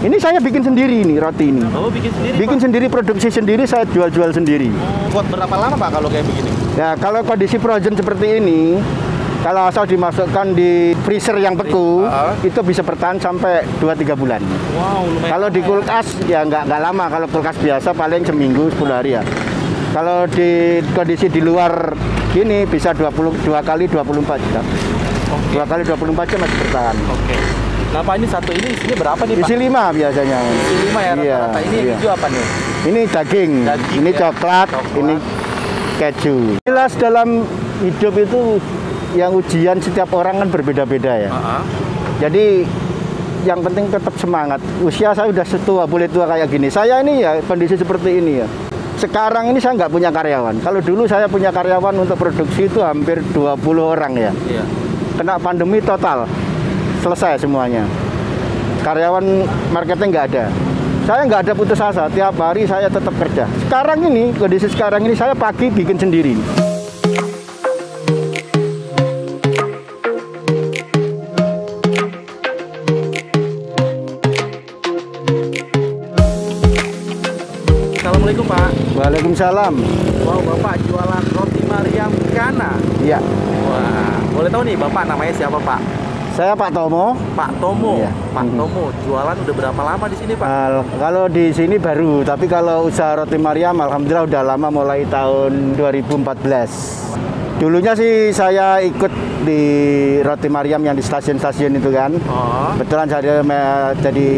Ini saya bikin sendiri ini roti ini. Oh, bikin sendiri, Bikin Pak? sendiri, produksi sendiri, saya jual-jual sendiri. Buat berapa lama, Pak, kalau kayak begini? Ya, kalau kondisi frozen seperti ini, kalau asal dimasukkan di freezer yang beku, itu bisa bertahan sampai 2-3 bulan. Wow, lumayan. Kalau di kulkas ya nggak lama. Kalau kulkas biasa paling seminggu 10 hari ya. Kalau di kondisi di luar gini bisa 22 kali 24 jam. 2 kali 24 jam masih bertahan. Oke. Nah, Pak, ini satu ini isinya berapa nih, Pak? Isi 5 biasanya. Isi 5 ya rata-rata. Ini hijau apa nih? Ini daging, ini ya. coklat, ini keju. Jelas dalam hidup itu yang ujian setiap orang kan berbeda-beda ya. Jadi yang penting tetap semangat. Usia saya udah setua, boleh tua kayak gini. Saya ini ya kondisi seperti ini ya. Sekarang ini saya nggak punya karyawan. Kalau dulu saya punya karyawan untuk produksi itu hampir 20 orang ya. Iya. Kena pandemi total, selesai semuanya. Karyawan marketing nggak ada. Saya nggak ada putus asa, tiap hari saya tetap kerja. Sekarang ini, kondisi sekarang ini saya pagi bikin sendiri. Assalamualaikum, Pak. Waalaikumsalam. Wow, Bapak jualan roti Mariam Kana. Iya. Wah, boleh tahu nih Bapak namanya siapa, Pak? Saya Pak Tomo. Pak Tomo. Iya. Pak Tomo, jualan udah berapa lama di sini, Pak? Kalau di sini baru, tapi kalau usaha roti Mariam alhamdulillah udah lama, mulai tahun 2014. Dulunya sih saya ikut di roti Mariam yang di stasiun-stasiun itu kan. Kebetulan saya jadi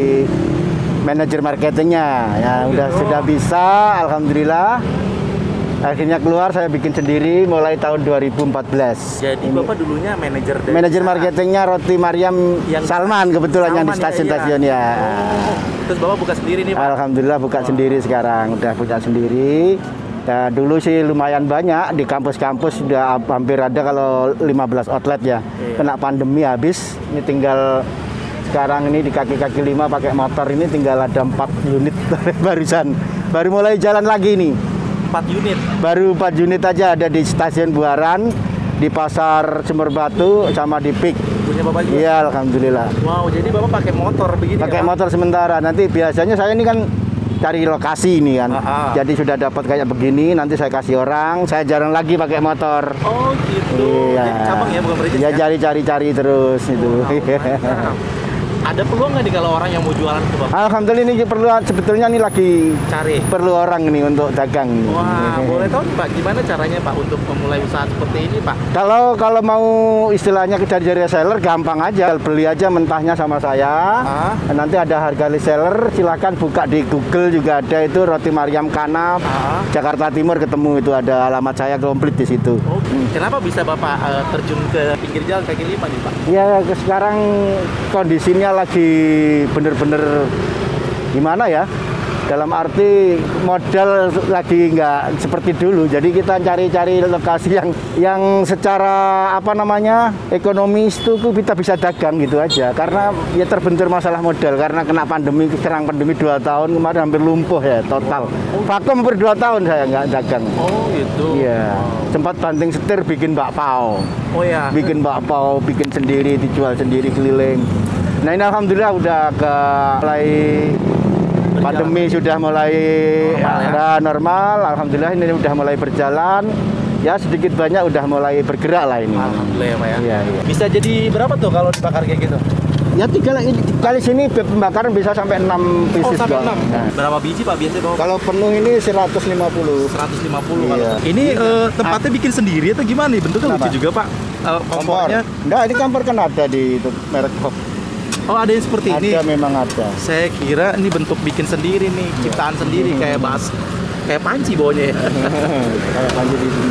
manajer marketingnya. Ya sudah bisa, alhamdulillah. Akhirnya keluar, saya bikin sendiri mulai tahun 2014. Jadi Bapak dulunya manajer marketingnya roti Mariam yang Salman, kebetulan yang di stasiun-stasiun ya. Terus Bapak buka sendiri nih, Pak? Alhamdulillah buka sendiri sekarang, udah punya sendiri. Ya, dulu sih lumayan banyak, di kampus-kampus sudah hampir ada kalau 15 outlet ya. Kena pandemi habis, ini tinggal sekarang ini di kaki-kaki 5 pakai motor ini tinggal ada 4 unit barusan. Baru mulai jalan lagi nih. 4 unit? Baru 4 unit aja ada di stasiun Buaran, di pasar Sumber Batu, sama di PIK. Punya Bapak juga? Iya, alhamdulillah. Wow, jadi Bapak pakai motor begini? Pakai ya, motor sementara. Nanti biasanya saya ini kan cari lokasi ini kan. Jadi sudah dapat kayak begini, nanti saya kasih orang, saya jarang lagi pakai motor. Oh gitu. Iya. Jadi cabang ya, bukan franchise ya? Ya, cari terus itu. Ada peluang nggak nih kalau orang yang mau jualan ke Bapak? Alhamdulillah ini sebetulnya ini lagi perlu orang nih untuk dagang. Wah, boleh tahu nih Pak, gimana caranya Pak untuk memulai usaha seperti ini, Pak? Kalau mau istilahnya dari reseller gampang aja, beli aja mentahnya sama saya. Nanti ada harga reseller, silakan buka di Google juga ada itu roti Mariam Kana, Jakarta Timur, ketemu itu ada alamat saya komplit di situ. Kenapa bisa Bapak terjun ke pinggir jalan kaki 5 nih, Pak? Ya sekarang kondisinya lagi bener-bener gimana ya, dalam arti modal lagi nggak seperti dulu, jadi kita cari-cari lokasi yang secara ekonomis itu kita bisa dagang gitu aja, karena ya terbentur masalah modal karena kena pandemi, serang pandemi 2 tahun kemarin hampir lumpuh ya total, vakum hampir 2 tahun saya nggak dagang. Oh gitu. Iya, sempat banting setir bikin bakpao. Oh ya. Bikin bakpao, bikin sendiri, dijual sendiri keliling. Nah ini alhamdulillah udah mulai pandemi sudah mulai normal, alhamdulillah ini udah mulai berjalan. Ya sedikit banyak udah mulai bergerak lah ini. Alhamdulillah ya, Pak ya. Iya. Bisa jadi berapa tuh kalau dibakar kayak gitu? Ya kali sini pembakaran bisa sampai 6 pieces. Sampai 6. Nah. Berapa biji Pak biasanya Bapak? Kalau penuh ini 150. 150 kalau. Iya. Ini tempatnya bikin sendiri atau gimana nih? Bentuknya lucu juga Pak. Kompornya. Enggak, ini kompor kan ada di merek Hop. Oh ada yang seperti ini? Ada, memang ada. Saya kira ini bentuk bikin sendiri nih, ciptaan sendiri kayak panci bawahnya ya. Kayak panci di sini.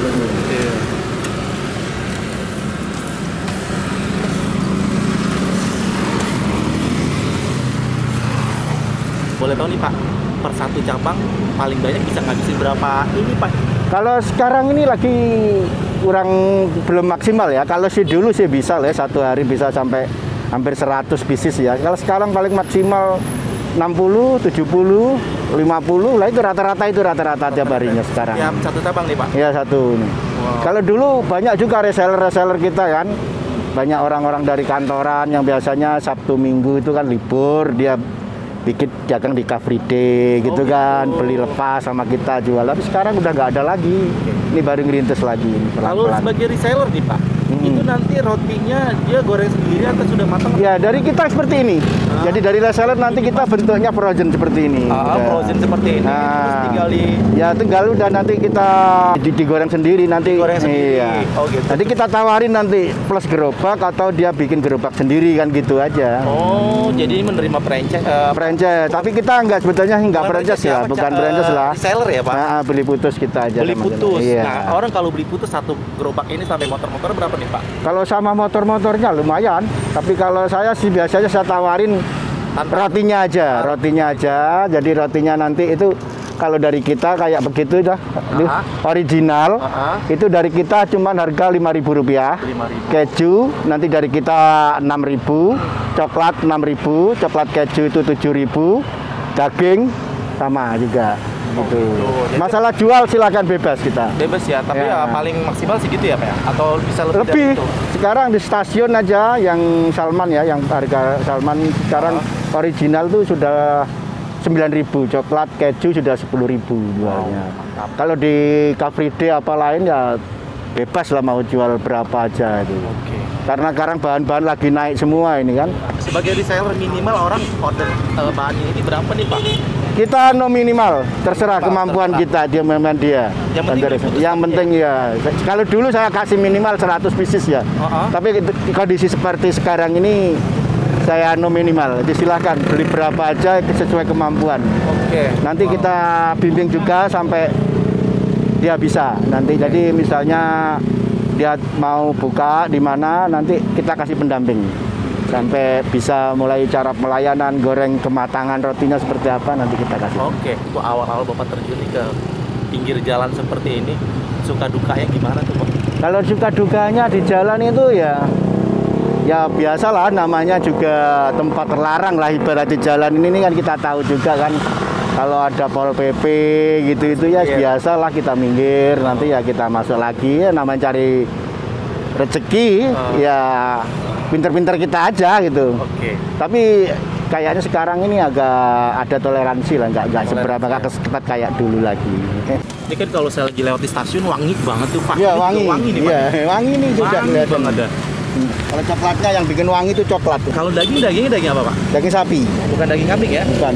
Boleh tahu nih Pak, per satu cabang paling banyak bisa ngabisin berapa ini Pak? Kalau sekarang ini lagi belum maksimal ya. Kalau sih dulu sih bisa lah ya, 1 hari bisa sampai hampir 100 pieces ya. Kalau sekarang paling maksimal 60, 70, 50 lah, itu rata-rata tiap harinya sekarang. Ya satu cabang nih Pak? Ya satu nih. Wow. Kalau dulu banyak juga reseller kita kan. Banyak orang-orang dari kantoran yang biasanya Sabtu Minggu itu kan libur, dia bikin dagang di Car Free Day gitu kan, beli lepas sama kita jual. Tapi sekarang udah nggak ada lagi. Ini baru ngerintis lagi. Kalau sebagai reseller nih Pak, itu nanti rotinya dia goreng sendiri atau sudah matang? Ya dari kita seperti ini. Jadi dari reseller nanti kita bentuknya frozen seperti ini. Frozen seperti ini. Terus tinggal tinggal udah nanti kita digoreng sendiri nanti. Digoreng sendiri. Iya. Oh gitu. Jadi kita tawarin nanti plus gerobak atau dia bikin gerobak sendiri kan gitu aja. Oh, jadi menerima franchise. Franchise, tapi kita sebetulnya nggak franchise ya, bukan franchise lah. Reseller ya Pak? Nah, beli putus kita aja. Beli putus. Iya. Nah, orang kalau beli putus satu gerobak ini sampai motor-motor berapa nih Pak? Kalau sama motor-motornya lumayan, tapi kalau saya sih biasanya saya tawarin rotinya aja. Jadi rotinya nanti itu kalau dari kita kayak begitu dah, original. Itu dari kita cuma harga Rp5.000. Keju nanti dari kita 6.000, coklat 6.000, coklat keju itu 7.000, daging sama juga. Gitu. Masalah jual silakan bebas kita. Bebas ya, tapi ya paling maksimal segitu ya Pak ya? Atau bisa lebih dari itu? Sekarang di stasiun aja yang Salman ya, yang harga Salman sekarang original tuh sudah 9.000, coklat keju sudah 10.000 jualnya. Kalau di Car Free Day apa lain ya bebas lah mau jual berapa aja itu. Karena sekarang bahan-bahan lagi naik semua ini kan. Sebagai reseller minimal orang order bahan ini berapa nih Pak? Kita minimal, terserah kemampuan kita, dia. Yang penting ya. Kalau dulu saya kasih minimal 100 pieces ya. Tapi kondisi seperti sekarang ini saya minimal. Jadi silahkan beli berapa aja sesuai kemampuan. Nanti kita bimbing juga sampai dia bisa. Nanti jadi misalnya dia mau buka di mana, nanti kita kasih pendamping. Sampai bisa mulai cara pelayanan, goreng kematangan rotinya seperti apa nanti kita kasih. Itu awal-awal Bapak terjun ke pinggir jalan seperti ini, suka dukanya gimana tuh Pak? Kalau suka dukanya di jalan itu ya biasalah, namanya juga tempat terlarang lah ibarat di jalan ini kan kita tahu juga kan. Kalau ada Pol PP gitu-itu ya biasalah kita minggir, nanti ya kita masuk lagi, namanya cari rezeki ya pinter-pinter kita aja gitu. Tapi kayaknya sekarang ini agak ada toleransi lah, nggak seberapa ketat kayak dulu lagi. Ini kan kalau saya lagi lewat di stasiun wangi banget tuh Pak. Iya wangi nih Pak. Wangi nih juga kelihatan ada. Kalau coklatnya yang bikin wangi itu coklat. Kalau dagingnya daging apa Pak? Daging sapi. Bukan daging kambing ya? Bukan.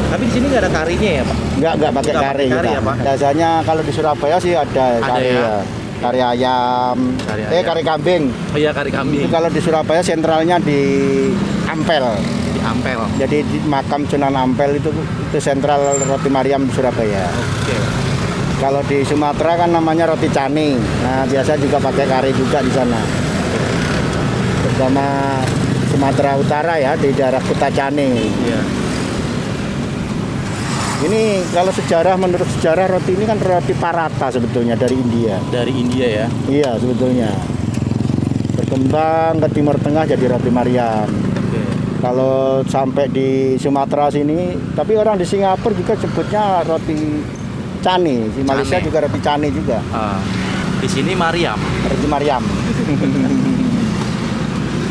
Tapi di sini nggak ada karinya ya Pak? Nggak pakai kari ya Pak. Biasanya kalau di Surabaya sih ada kari ya. Kari ayam, kari kambing. Oh iya, kari kambing. Itu kalau di Surabaya sentralnya di Ampel. Di Ampel. Jadi di makam Sunan Ampel itu sentral roti Mariam di Surabaya. Kalau di Sumatera kan namanya roti Cane. Nah, biasa juga pakai kari juga di sana. Terutama Sumatera Utara ya, di daerah Kota Cane. Ini kalau menurut sejarah roti ini kan roti Paratha sebetulnya dari India. Dari India ya? Iya sebetulnya. Berkembang ke Timur Tengah jadi roti Mariam. Kalau sampai di Sumatera sini, tapi orang di Singapura juga sebutnya roti Cane. Di Malaysia juga roti Cane juga. Di sini Mariam. Roti Mariam.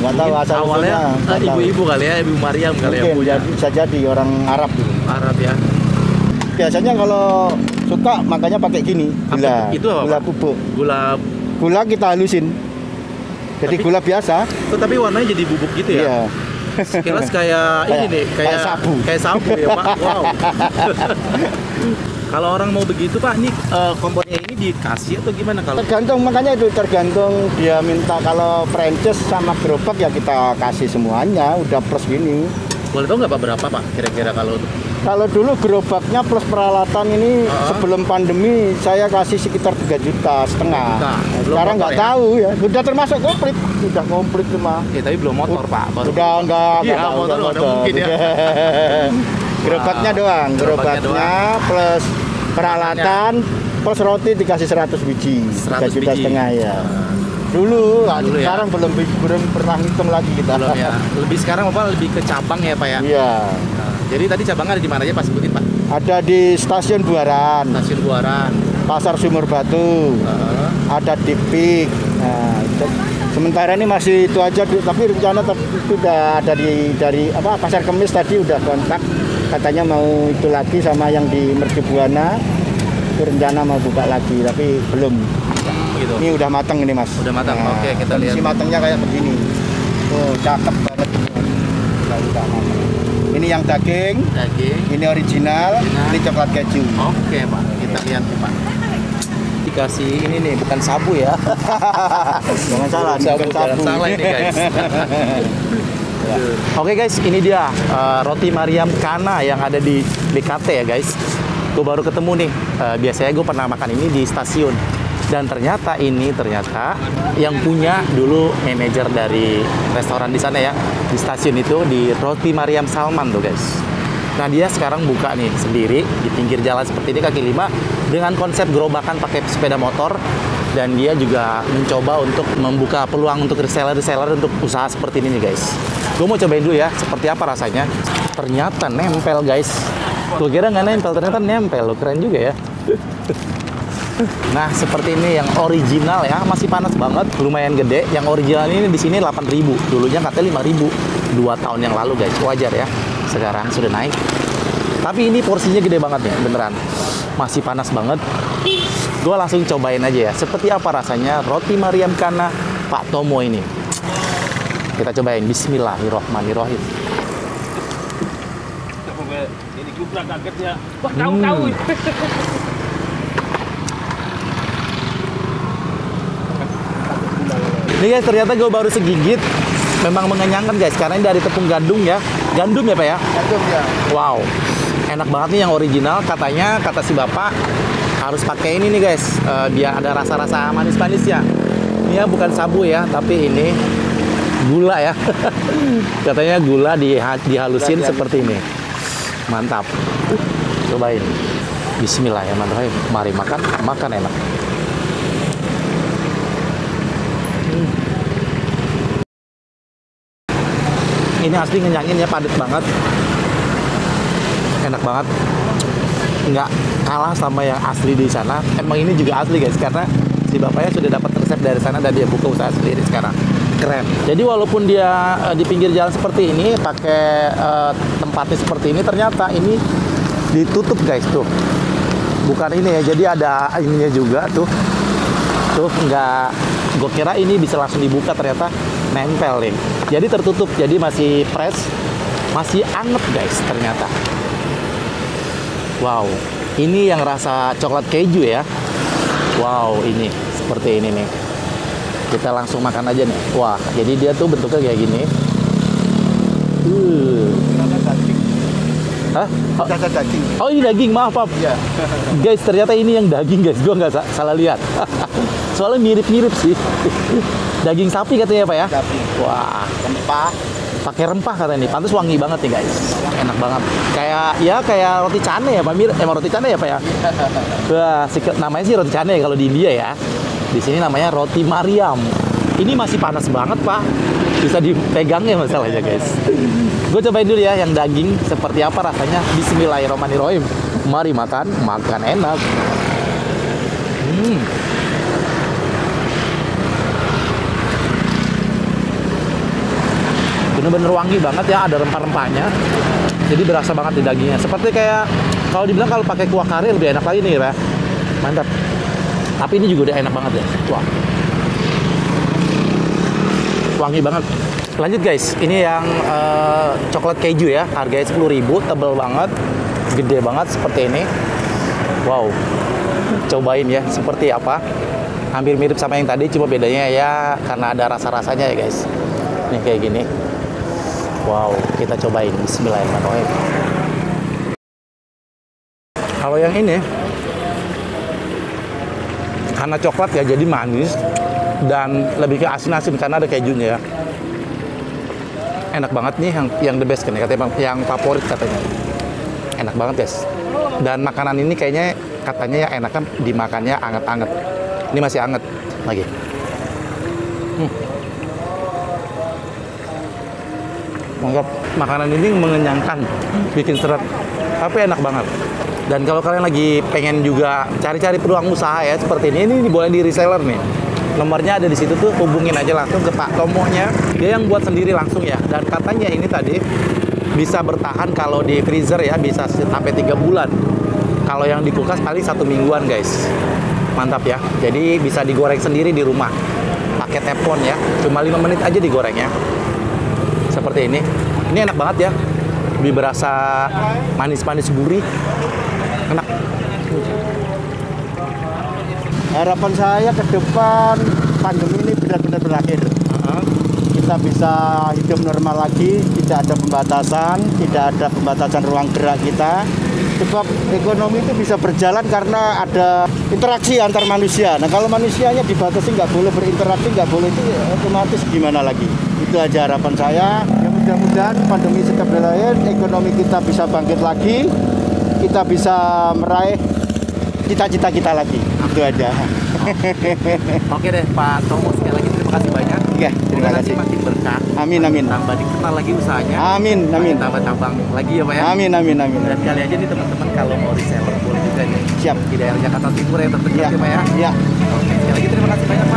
Nggak tahu asal awalnya ibu-ibu kali ya, Ibu Mariam kali ya punya. Bisa jadi orang Arab gitu. Arab ya. Biasanya kalau suka makanya pakai gini, gula. Itu apa? Gula bubuk. Gula kita halusin. Jadi gula biasa. Tapi warnanya jadi bubuk gitu ya? Iya. Sekilas kayak ini nih, kayak sabu. Kayak sabu ya, Pak. Wow. Kalau orang mau begitu, Pak, ini kompornya ini dikasih atau gimana kalau? Tergantung, makanya itu tergantung dia minta. Kalau franchise sama gerobak ya kita kasih semuanya, udah plus gini. Boleh tahu nggak Pak berapa Pak kira-kira kalau? Kalau dulu gerobaknya plus peralatan ini sebelum pandemi saya kasih sekitar 3,5 juta. Sekarang nggak tahu ya. Sudah termasuk komplit, sudah komplit cuma. Tapi belum motor Pak. Udah enggak. Iya motor udah mungkin ya. Gerobaknya doang, gerobaknya plus peralatan plus roti dikasih 100 biji. 3,5 juta ya. Dulu ya. Sekarang belum pernah hitung lagi kita. Belum ya. Lebih sekarang Bapak lebih ke cabang ya Pak ya? Iya. Jadi tadi cabangnya ada di mana aja Pak sebutin Pak? Ada di Stasiun Buaran. Stasiun Buaran. Pasar Sumur Batu. Ada di Pik. Nah, Sementara ini masih itu aja, tapi rencana udah dari apa Pasar Kemis tadi udah kontak, katanya mau itu lagi sama yang di Mercu Buana, itu rencana mau buka lagi, tapi belum. Gitu. Ini udah matang ini Mas. Udah matang. Nah, Oke, kita lihat. kondisi matangnya kayak begini. Oh, cakep banget. Udah matang. Ini yang daging, ini original, ini coklat keju. Oke Pak, kita lihat nih Pak. Dikasih ini nih, bukan sabu ya. Jangan salah, bukan Jangan sabu. salah ini guys. Oke guys, ini dia roti Mariam Kana yang ada di BKT ya guys. Gue baru ketemu nih. Biasanya gue pernah makan ini di stasiun. Dan ternyata yang punya dulu manajer dari restoran di sana ya, di stasiun itu, di Roti Mariam Salman tuh guys. Nah dia sekarang buka nih sendiri di pinggir jalan seperti ini kaki lima dengan konsep gerobakan pakai sepeda motor, dan dia juga mencoba untuk membuka peluang untuk reseller untuk usaha seperti ini nih guys. Gue mau cobain dulu ya seperti apa rasanya. Ternyata nempel guys. Gue kira nggak nempel, ternyata nempel loh, keren juga ya. Nah, seperti ini yang original ya, masih panas banget, lumayan gede. Yang original ini di sini 8.000. Dulunya katanya 5.000. 2 tahun yang lalu guys, wajar ya. Sekarang sudah naik. Tapi ini porsinya gede banget nih, beneran. Masih panas banget. Gue langsung cobain aja ya. Seperti apa rasanya roti Mariam Kana Pak Tomo ini. Kita cobain. Bismillahirrohmanirrohim. Ini juga kaget ya. Wah, tahu-tahu. Ini guys, ternyata gue baru segigit. Memang mengenyangkan guys, karena ini dari tepung gandum ya. Gandum ya Pak ya? Gandum ya. Wow, enak banget nih yang original. Katanya, kata si bapak, harus pakai ini nih guys, biar ada rasa-rasa manis-manisnya. Ini ya bukan sabu ya, tapi ini gula ya. Katanya gula dihalusin seperti ini. Mantap. Cobain. Bismillahirrahmanirrahim. Mari makan enak. Ini asli ngenyangin ya, padat banget, enak banget, nggak kalah sama yang asli di sana. Emang ini juga asli guys, karena si bapaknya sudah dapat resep dari sana dan dia buka usaha sendiri sekarang. Keren. Jadi walaupun dia di pinggir jalan seperti ini, pakai tempatnya seperti ini, ternyata ini ditutup guys tuh. Bukan ini ya, jadi ada ininya juga tuh nggak. Gue kira ini bisa langsung dibuka, ternyata nempel nih. Jadi tertutup, jadi masih fresh, masih anget guys ternyata. Wow, ini yang rasa coklat keju ya. Wow, ini seperti ini nih. Kita langsung makan aja nih. Wah, jadi dia tuh bentuknya kayak gini. Hah? Daging. Oh ini daging, maaf. Ya. Guys, ternyata ini yang daging guys. Gue nggak salah lihat. Soalnya mirip-mirip sih. Daging sapi katanya Pak ya? Sapi. Wah, Rempah. pakai rempah katanya nih. Pantes wangi banget nih guys. Enak banget. Kayak roti cane ya Pak Mir. Emang roti cane ya Pak ya? Wah, namanya sih roti cane kalau di India ya. Di sini namanya roti Mariam. Ini masih panas banget Pak. Bisa dipegangnya masalahnya guys. Gue cobain dulu ya yang daging seperti apa rasanya. Bismillahirrahmanirrahim. Mari makan enak. Bener-bener wangi banget ya, ada rempah-rempahnya. Jadi berasa banget di dagingnya. Seperti kayak kalau dibilang kalau pakai kuah kari lebih enak lagi nih ya. Mantap. Tapi ini juga udah enak banget ya. Wah. Wangi banget. Lanjut guys, ini yang coklat keju ya. Harganya 10.000, tebel banget, gede banget seperti ini. Wow. Cobain ya, seperti apa. Hampir mirip sama yang tadi, cuma bedanya ya karena ada rasa-rasanya ya guys. Nih kayak gini. Wow, kita cobain. Bismillahirrahmanirrahim. Kalau yang ini, karena coklat ya, jadi manis dan lebih ke asin-asin karena ada kejunya ya. Enak banget nih, yang the best kan ya, katanya yang favorit katanya. Enak banget guys. Dan makanan ini kayaknya katanya yang enakan dimakannya anget-anget. Ini masih anget lagi. Mantap. Makanan ini mengenyangkan, bikin seret, tapi enak banget. Dan kalau kalian lagi pengen juga cari-cari peluang usaha ya seperti ini boleh di reseller nih. Nomornya ada di situ tuh, hubungin aja langsung ke Pak Tomonya. Dia yang buat sendiri langsung ya. Dan katanya ini tadi bisa bertahan kalau di freezer ya, bisa sampai 3 bulan. Kalau yang di kulkas paling 1 mingguan guys. Mantap ya. Jadi bisa digoreng sendiri di rumah. Pakai teflon ya. Cuma 5 menit aja digorengnya. Seperti ini. Ini enak banget ya. Lebih berasa manis-manis gurih. Enak. Harapan saya ke depan pandemi ini benar-benar berakhir. Kita bisa hidup normal lagi, tidak ada pembatasan, tidak ada pembatasan ruang gerak kita. Sebab ekonomi itu bisa berjalan karena ada interaksi antar manusia. Nah kalau manusianya dibatasi, nggak boleh berinteraksi, nggak boleh, itu otomatis gimana lagi. Itu aja harapan saya. Ya mudah-mudahan pandemi segera berakhir, ekonomi kita bisa bangkit lagi, kita bisa meraih cita-cita kita lagi. Itu aja. Oke deh Pak Tomo, sekali lagi terima kasih banyak. Iya, terima kasih. Makin berkah. Amin, amin. Tambah dikenal lagi usahanya. Amin, amin. Tambah cabang lagi ya Pak ya. Amin, amin, amin. Dan kali aja nih teman-teman kalau mau reseller boleh juga nih. Siap. Di daerah Jakarta Timur yang terdekat Iya, ya Pak ya. iya. Oke, sekali lagi terima kasih banyak Pak.